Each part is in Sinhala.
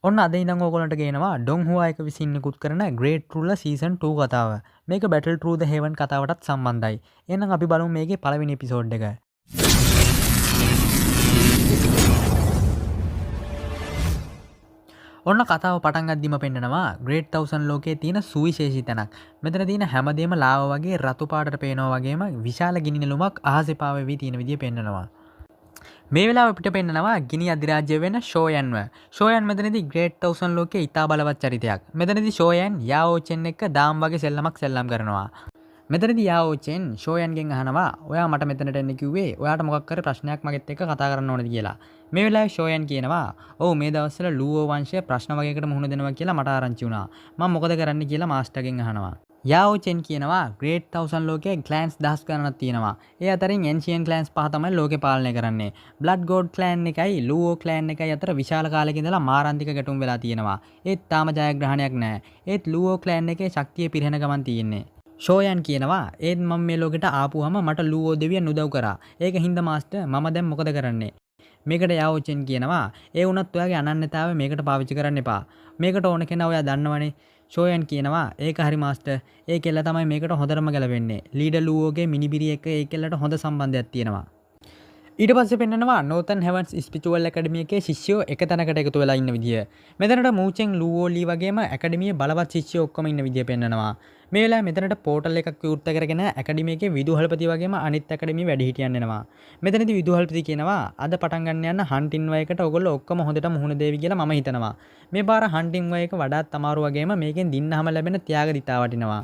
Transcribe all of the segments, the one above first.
ඔන්න අද ඉඳන් ඕගොල්ලන්ට ගේනවා ඩොන් හුවා එක විසින් නිකුත් කරන ග්‍රේට් ට්‍රූල සීසන් 2 කතාව. මේක බැටල් ට්‍රූ ද හෙවන් කතාවටත් සම්බන්ධයි. එහෙනම් අපි බලමු මේකේ පළවෙනි එපිසෝඩ් එක. ඔන්න කතාව පටන් ගද්දිම පෙන්නනවා ග්‍රේට් 1000 ලෝකයේ තියෙන සුවිශේෂී තැනක්. මෙතන තියෙන හැමදේම ලාවා වගේ රතු පාටට පේනවා වගේම විශාල ගිනි නෙළුමක් අහසේ පාවෙවි තියෙන විදිය පෙන්නනවා. මේ වෙලාව අපිට පෙන්නනවා ගිනි අධිරාජ්‍ය වෙන ෂෝයන්ව. ෂෝයන් මෙතනදී ග්‍රේට් 1000 ලෝකයේ ඉතා බලවත් චරිතයක්. මෙතනදී ෂෝයන් යාओචෙන් එක්ක දාම් වගේ සෙල්ලමක් සෙල්ලම් කරනවා. මෙතනදී යාओචෙන් ෂෝයන්ගෙන් අහනවා ඔයා මට මෙතනට එන්න කිව්වේ ඔයාට මොකක් කර ප්‍රශ්නයක් මගෙත් එක්ක කතා කරන්න ඕනද කියලා. මේ වෙලාවේ ෂෝයන් කියනවා ඔව් මේ දවස්වල ලූවෝ වංශය ප්‍රශ්න වගේකට මුහුණ දෙනවා කියලා මට ආරංචි වුණා. මම මොකද කරන්න කියලා මාස්ටර්ගෙන් අහනවා. යාओචෙන් කියනවා ග්‍රේට් 1000 ලෝකයේ ක්ලෑන්ස් දහස් ගණනක් තියෙනවා. ඒ අතරින් එන්ෂියන් ක්ලෑන්ස් පහ තමයි ලෝකේ පාලනය කරන්නේ. බ්ලඩ් ගෝඩ් ක්ලෑන් එකයි ලූවෝ ක්ලෑන් එකයි අතර විශාල කාලයක ඉඳලා මාරාන්තික ගැටුම් වෙලා තියෙනවා. ඒත් තාම ජයග්‍රහණයක් නැහැ. ඒත් ලූවෝ ක්ලෑන් එකේ ශක්තිය පිරෙන ගමන් තියෙන්නේ. ෂෝයන් කියනවා ඒත් මම මේ ලෝකෙට ආපුවම මට ලූවෝ දෙවියන් උදව් කරා. ඒක හින්දා මාස්ටර් මම දැන් මොකද කරන්නේ? මේකට යාओචෙන් කියනවා ඒ වුණත් ඔයාගේ අනන්‍යතාවය මේකට පාවිච්චි කරන්න එපා. මේකට ඕන කෙනා ඔයා දන්නවනේ. ෂෝයන් කියනවා ඒක හරි මාස්ටර්. ඒ කෙල්ල තමයි මේකට හොඳටම ගැලපෙන්නේ. ලීඩර් ලූවෝගේ මිනිබිරි එක්ක ඒ කෙල්ලට හොඳ සම්බන්ධයක් තියෙනවා. ඊට පස්සේ පෙන්නනවා නෝතන් හෙවන්ස් ස්පිරිචුවල් ඇකඩමි එකේ ශිෂ්‍යයෝ එක තැනකට එකතු වෙලා ඉන්න විදිය. මෙතනට මූචෙන් ලූවෝ ලී වගේම ඇකඩමියේ බලවත් ශිෂ්‍යයෝ ඔක්කොම ඉන්න විදිය පෙන්නනවා. මේ වෙලාවේ මෙතනට පෝටල් එකක් විවෘත කරගෙන ඇකඩමි එකේ විදුහල්පති වගේම අනිත් ඇකඩමි වැඩිහිටියන් එනවා. මෙතනදී විදුහල්පති කියනවා අද පටන් ගන්න යන හන්ටින් වයකට ඔයගොල්ලෝ ඔක්කොම හොඳට මුහුණ දෙවි කියලා මම හිතනවා. මේ පාර හන්ටින් වයක වඩාත් අමාරු වගේම මේකෙන් දින්නහම ලැබෙන ත්‍යාග දිතා වටිනවා.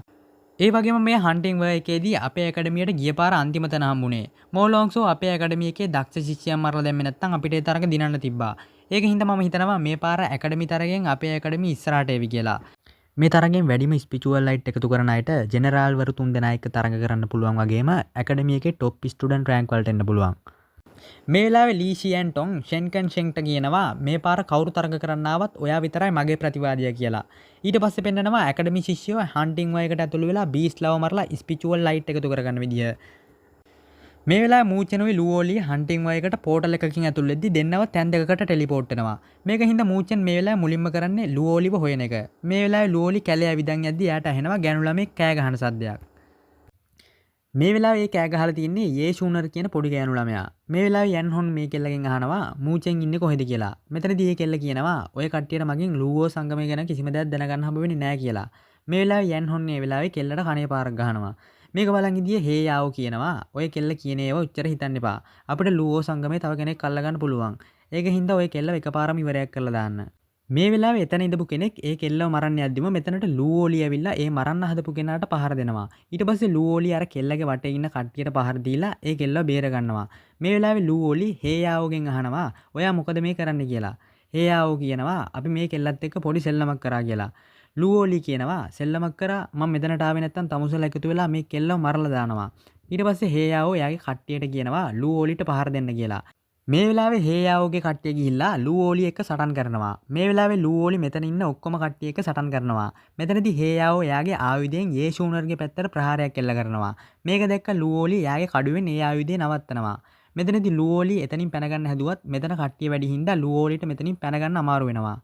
ඒ වගේම මේ හන්ටින් වය එකේදී අපේ ඇකඩමියට ගිය පාර අන්තිම තැන හම්බුනේ. මෝලොන්සෝ අපේ ඇකඩමි එකේ දක්ෂ ශිෂ්‍යයන් මරලා දැම්මේ නැත්නම් අපිට ඒ තරඟ දිනන්න තිබ්බා. ඒක හින්දා මම හිතනවා මේ පාර ඇකඩමි තරගෙන් අපේ ඇකඩමි ඉස්සරහට එවි කියලා. මේ තරගෙන් වැඩිම ස්පිරිචුවල් ලයිට් එකතු කරන අයට ජෙනරාල් වරු 3 දෙනා එක්ක තරඟ කරන්න පුළුවන් වගේම ඇකඩමි එකේ টොප් ස්ටුඩන්ට් රෑන්ක් වලට එන්න පුළුවන්. මේ වෙලාවේ ලී ෂියන් ටොන් ෂෙන්කන් ෂෙන්ට කියනවා මේ පාර කවුරු තරඟ කරන්න ආවත් ඔයා විතරයි මගේ ප්‍රතිවාදියා කියලා. ඊට පස්සේ පෙන්නනවා ඇකඩමි ශිෂ්‍යයෝ හන්ටින් වයකට ඇතුළු වෙලා බීස්ලව මරලා ස්පිරිචුවල් ලයිට් එකතු කරගන්න විදිය. මේ වෙලාවේ මූචෙනුයි ලූවෝලි හන්ටින් වයකට පෝටල් එකකින් ඇතුළු වෙද්දි දෙන්නව තැන් දෙකකට ටෙලිපෝට් වෙනවා. මේක හින්දා මූචෙන් මේ වෙලාවේ මුලින්ම කරන්නේ ලූවෝලිව හොයන එක. මේ වෙලාවේ ලූවෝලි කැලේ ඇවිදන් යද්දි එයාට ඇහෙනවා ගෑනු ළමෙක් කෑ ගහන සද්දයක්. මේ වෙලාවේ කෑ ගහලා තින්නේ යේෂුනර් කියන පොඩි ගෑනු ළමයා. මේ වෙලාවේ යන්හොන් මේ කෙල්ලගෙන් අහනවා මූචෙන් ඉන්නේ කොහෙද කියලා. මෙතනදී මේ කෙල්ල කියනවා ඔය කට්ටියට මගෙන් ලූවෝ සංගමය ගැන කිසිම දෙයක් දැනගන්න හම්බ වෙන්නේ නැහැ කියලා. මේ වෙලාවේ යන්හොන් මේ වෙලාවේ කෙල්ලට කනේ පාරක් ගහනවා. මේක බලන් ඉදියේ හේ යාවෝ කියනවා ඔය කෙල්ල කියන ඒවා උච්චර හිතන්න එපා. අපිට ලූවෝ සංගමේ තව කෙනෙක් අල්ලගන්න පුළුවන්. ඒක හින්දා ඔය කෙල්ල එකපාරම ඉවරයක් කරලා දාන්න. මේ වෙලාවේ එතන ඉඳපු කෙනෙක් ඒ කෙල්ලව මරන්න යද්දිම මෙතනට ලූවෝලි ඇවිල්ලා ඒ මරන්න හදපු කෙනාට පහර දෙනවා. ඊට පස්සේ ලූවෝලි අර කෙල්ලගේ වටේ ඉන්න කට්ටියට පහර දීලා ඒ කෙල්ලව බේර ගන්නවා. මේ වෙලාවේ ලූවෝලි හේයාවෝගෙන් අහනවා ඔයා මොකද මේ කරන්නේ කියලා. හේයාවෝ කියනවා අපි මේ කෙල්ලත් එක්ක පොඩි සෙල්ලමක් කරා කියලා. ලූවෝලි කියනවා සෙල්ලමක් කරා මම මෙතනට ආවේ නැත්තම් තමුසලා එකතු වෙලා මේ කෙල්ලව මරලා දානවා. ඊට පස්සේ හේයාවෝ එයාගේ කට්ටියට කියනවා ලූවෝලිට පහර දෙන්න කියලා. මේ වෙලාවේ හේයාවෝගේ කට්ටිය ගිහිල්ලා ලූවෝලි එක්ක සටන් කරනවා. මේ වෙලාවේ ලූවෝලි මෙතන ඉන්න ඔක්කොම කට්ටිය එක්ක සටන් කරනවා. මෙතනදී හේයාවෝ එයාගේ ආයුධයෙන් යේෂුනර්ගේ පැත්තට ප්‍රහාරයක් එල්ල කරනවා. මේක දැක්ක ලූවෝලි එයාගේ කඩුවෙන් ඒ ආයුධය නවත්තනවා. මෙතනදී ලූවෝලි එතනින් පැන ගන්න හැදුවත් මෙතන කට්ටිය වැඩි හින්දා ලූවෝලිට මෙතනින් පැන ගන්න අමාරු වෙනවා.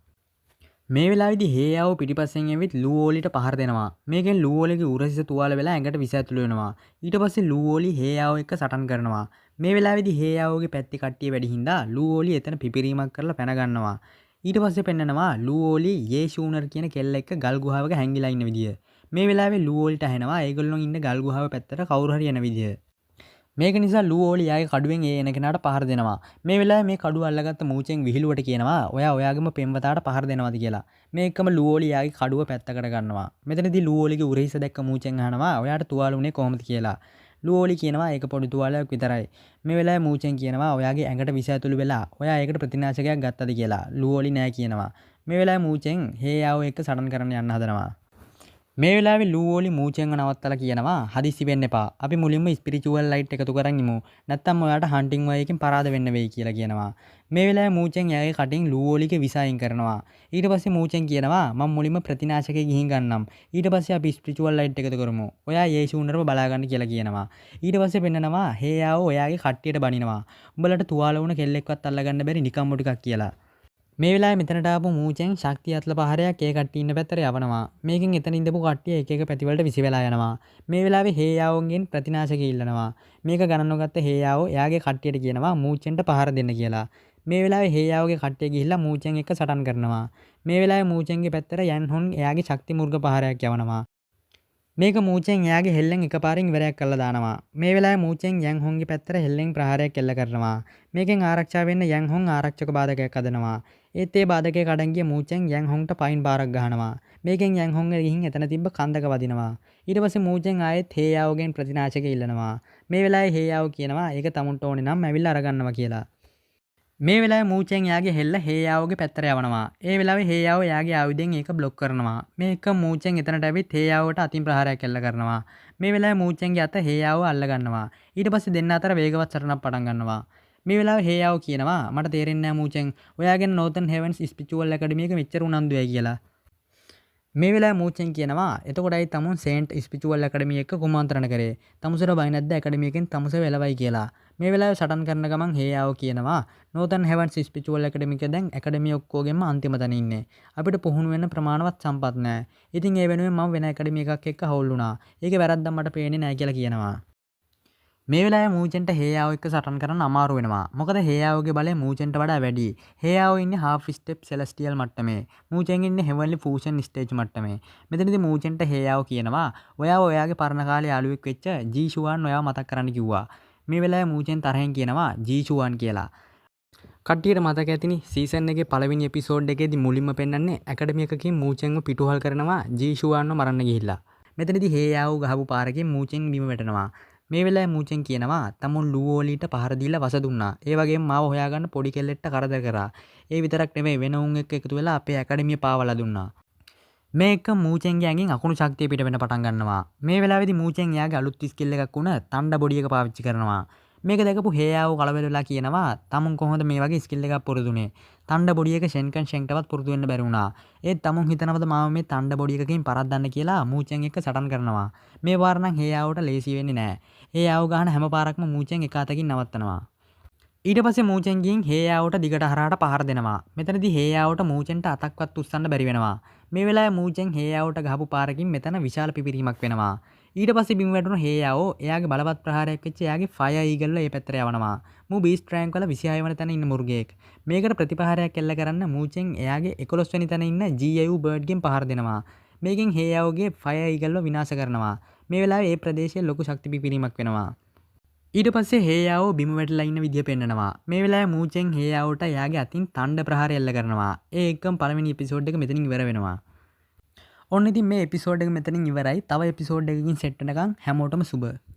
මේ වෙලාවේදී හේයාවෝ පිටිපස්සෙන් ඇවිත් ලූවෝලිට පහර දෙනවා. මේකෙන් ලූවෝලිගේ උරහිස තුවාල වෙලා ඇඟට විස ඇතුළු වෙනවා. ඊට පස්සේ ලූවෝලි හේයාවෝ එක්ක සටන් කරනවා. මේ වෙලාවේදී හේයාවෝගේ පැත්තේ කට්ටිය වැඩි හින්දා ලූවෝලි එතන පිපිරීමක් කරලා පැන ගන්නවා. ඊට පස්සේ පෙන්නනවා ලූවෝලි යේෂුනර් කියන කෙල්ල එක්ක ගල් ගුහාවක හැංගිලා ඉන්න විදිය. මේ වෙලාවේ ලූවෝලිට ඇහෙනවා ඒගොල්ලෝ ඉන්න ගල් ගුහාව පැත්තට කවුරු හරි යන විදිය. මේක නිසා ලූවෝලි යාගේ කඩුවෙන් ඒ එන කෙනාට පහර දෙනවා. මේ වෙලාවේ මේ කඩුව අල්ලගත්ත මූචෙන් විහිළුවට කියනවා ඔයා ඔයාගේම පෙම්වතාට පහර දෙනවද කියලා. මේකම ලූවෝලි යාගේ කඩුව පැත්තකට ගන්නවා. මෙතනදී ලූවෝලිගේ උරහිස දැක්ක මූචෙන් අහනවා ඔයාට තුවාල උනේ කොහොමද කියලා. ලූවෝලි කියනවා ඒක පොඩි තුවාලයක් විතරයි. මේ වෙලාවේ මූචෙන් කියනවා ඔයාගේ ඇඟට විස ඇතුළු වෙලා ඔයා ඒකට ප්‍රතිනාශකයක් ගත්තද කියලා. ලූවෝලි නෑ කියනවා. මේ වෙලාවේ මූචෙන් හේයාවෝ එක්ක සටන් කරන්න යන්න හදනවා. මේ වෙලාවේ ලූවෝලි මූචෙන්ව නවත්තලා කියනවා හදිස්සි වෙන්න එපා. අපි මුලින්ම ස්පිරිචුවල් ලයිට් එකතු කරන් ඉමු. නැත්තම් ඔයාට හන්ටින් වයකින් පරාද වෙන්න වෙයි කියලා කියනවා. මේ වෙලාවේ මූචෙන් එයාගේ කටින් ලූවෝලිගේ විස අයින් කරනවා. ඊට පස්සේ මූචෙන් කියනවා මම මුලින්ම ප්‍රතිනාශකේ ගිහින් ගන්නම්. ඊට පස්සේ අපි ස්පිරිචුවල් ලයිට් එකතු කරමු. ඔයා යේෂුනර්ව බලා ගන්න කියලා කියනවා. ඊට පස්සේ පෙන්නනවා හේයාවෝ ඔයාගේ කට්ටියට බනිනවා. උඹලට තුවාල වුණ කෙල්ලෙක්වත් අල්ලගන්න බැරි නිකම්ම ටිකක් කියලා. මේ වෙලාවේ මෙතනට ආපු මූචෙන් ශක්තිය අත්ල පහරයක් ඒ කට්ටිය ඉන්න පැත්තට යවනවා. මේකෙන් එතන ඉඳපු කට්ටිය එක එක පැතිවලට විසි වෙලා යනවා. මේ වෙලාවේ හේයාවුන්ගෙන් ප්‍රතිනාශක ඉල්ලනවා. මේක ගණන් නොගත්ත හේයාවෝ එයාගේ කට්ටියට කියනවා මූචෙන්ට පහර දෙන්න කියලා. මේ වෙලාවේ හේයාවගේ කට්ටිය ගිහිල්ලා මූචෙන් එක්ක සටන් කරනවා. මේ වෙලාවේ මූචෙන්ගේ පැත්තට යන්හොන් එයාගේ ශක්ති මුර්ග පහරයක් යවනවා. මේක මූචෙන් එයාගේ හෙල්ලෙන් එකපාරින් ඉවරයක් කරලා දානවා. මේ වෙලාවේ මූචෙන් යන්හොන්ගේ පැත්තට හෙල්ලෙන් ප්‍රහාරයක් එල්ල කරනවා. මේකෙන් ආරක්ෂා වෙන්න යන්හොන් ආරක්ෂක බාධකයක් හදනවා. ඒත් ඒ බාධකයේ කඩන් ගිය මූචෙන් යන්හොන්ට පයින් බාරක් ගහනවා. මේකෙන් යන්හොන් ගිහින් එතන තිබ්බ කන්දක වදිනවා. ඊට පස්සේ මූචෙන් ආයෙත් හේයාවගෙන් ප්‍රතිනාශක ඉල්ලනවා. මේ වෙලාවේ හේයාව කියනවා ඒක තමුන්ට ඕනේ නම් ඇවිල්ලා අරගන්නවා කියලා. මේ වෙලාවේ මූචෙන් එයාගේ හෙල්ල හේයාවගේ පැත්තට යවනවා. ඒ වෙලාවේ හේයාව එයාගේ ආයුධයෙන් ඒක બ્લોක් කරනවා. මේක මූචෙන් එතනට ඇවිත් හේයාවට අතින් ප්‍රහාරයක් එල්ල කරනවා. මේ වෙලාවේ මූචෙන්ගේ අත හේයාව අල්ල ගන්නවා. ඊට පස්සේ දෙන්න අතර වේගවත් සටනක් පටන් ගන්නවා. මේ වෙලාවේ හේයාව කියනවා මට තේරෙන්නේ නැහැ මූචෙන් ඔයාගෙන නෝතන් හෙවන්ස් ස්පිරිචුවල් ඇකඩමි එක මෙච්චර උනන්දුයි කියලා. මේ වෙලාවේ මූචෙන් කියනවා එතකොටයි තමුන් සේන්ට් ස්පිරිචුවල් ඇකඩමි එක කුමාන්ත්‍රණ කරේ. තමුසර බය නැද්ද ඇකඩමි එකෙන් තමුස වෙලවයි කියලා. මේ වෙලාවේ සටන් කරන ගමන් හේයාව කියනවා නෝතන් හෙවන්ස් ස්පිරිචුවල් ඇකඩමි එක දැන් ඇකඩමි ඔක්කොගෙම අන්තිම තැන ඉන්නේ. අපිට පුහුණු වෙන්න ප්‍රමාණවත් සම්පත් නැහැ. ඉතින් ඒ වෙනුවෙන් මම වෙන ඇකඩමි එකක් එක්ක හවුල් වුණා. ඒකේ වැරද්දක් මට පේන්නේ නැහැ කියලා කියනවා. මේ වෙලාවේ මූචෙන්ට හේයාව එක්ක සටන් කරන්න අමාරු වෙනවා. මොකද හේයාවගේ බලය මූචෙන්ට වඩා වැඩි. හේයාව ඉන්නේ half step celestial මට්ටමේ. මූචෙන් ඉන්නේ heavenly fusion stage මට්ටමේ. මෙතනදී මූචෙන්ට හේයාව කියනවා ඔයාව ඔයාගේ පරණ කාලේ යාළුවෙක් වෙච්ච ජීෂුවන් ඔයාව මතක් කරන්න කිව්වා. මේ වෙලාවේ මූචෙන් තරහෙන් කියනවා ජීෂුවන් කියලා. කට්ටියට මතක ඇතිනි සීසන් එකේ පළවෙනි එපිසෝඩ් එකේදී මුලින්ම පෙන්වන්නේ ඇකඩමි එකකින් මූචෙන්ව පිටුහල් කරනවා ජීෂුවන්ව මරන්න ගිහිල්ලා. මෙතනදී හේයාව ගහපු පාරකින් මූචෙන් බිම වැටෙනවා. මේ වෙලාවේ මූචෙන් කියනවා තමුන් ලූවෝලීට පහර දීලා වස දුන්නා. ඒ වගේම මාව හොයාගන්න පොඩි කෙල්ලෙක්ට කරදර කරා. ඒ විතරක් නෙමෙයි වෙන උන් එක්ක එකතු වෙලා අපේ ඇකඩමිය පාවලා දුන්නා. මේක මූචෙන්ගේ ඇඟෙන් අකුණු ශක්තිය පිට වෙන පටන් ගන්නවා. මේ වෙලාවේදී මූචෙන් එයාගේ අලුත් ස්කිල් එකක් වුණ තණ්ඩ බොඩි එක පාවිච්චි කරනවා. මේක දැකපු හේයාව කලබල වෙලා කියනවා තමුන් කොහොමද මේ වගේ ස්කිල් එකක් පුරුදුනේ? තණ්ඩ බොඩි එක ෂෙන්කන් ෂෙන්ටවත් පුරුදු වෙන්න බැරි වුණා. ඒත් තමුන් හිතනවද මාව මේ තණ්ඩ බොඩි එකකින් පරද්දන්න කියලා මූචෙන් එක්ක සටන් කරනවා. මේ වාර නම් හේයාවට ලේසි වෙන්නේ නැහැ. හේයාව ගහන හැම පාරක්ම මූචෙන් එක අතකින් නවත්තනවා. ඊට පස්සේ මූචෙන් ගිහින් හේයාවට දිගට හරහාට පහර දෙනවා. මෙතනදී හේයාවට මූචෙන්ට අතක්වත් උස්සන්න බැරි වෙනවා. මේ වෙලාවේ මූචෙන් හේයාවට ගහපු පාරකින් මෙතන විශාල පිපිරීමක් වෙනවා. ඊට පස්සේ බිම වැටුණු හේයාවෝ එයාගේ බලවත් ප්‍රහාරයක් වෙච්ච එයාගේ ෆයර් ඊගල්ව ඒ පැත්තට යවනවා. මූ බීස්ට් රෑන්ක් වල 26 වෙනි තැන ඉන්න මුර්ගෙක්. මේකට ප්‍රතිපහාරයක් එල්ල කරන්න මූචෙන් එයාගේ 11 වෙනි තැන ඉන්න GIU බර්ඩ් ගෙන් පහර දෙනවා. මේකෙන් හේයාවෝගේ ෆයර් ඊගල්ව විනාශ කරනවා. මේ වෙලාවේ ඒ ප්‍රදේශයේ ලොකු ශක්ති පිපිරීමක් වෙනවා. ඊට පස්සේ හේයාවෝ බිම වැටලා ඉන්න විදිය පෙන්නනවා. මේ වෙලාවේ මූචෙන් හේයාවට එයාගේ අතින් තණ්ඩ ප්‍රහාරය එල්ල කරනවා. ඒ එක්කම පළවෙනි එපිසෝඩ් එක මෙතනින් ඉවර වෙනවා. ඔන්න ඉතින් මේ එපිසෝඩ් එක මෙතනින් ඉවරයි. තව එපිසෝඩ් එකකින් සෙට් වෙනකන් හැමෝටම සුබ.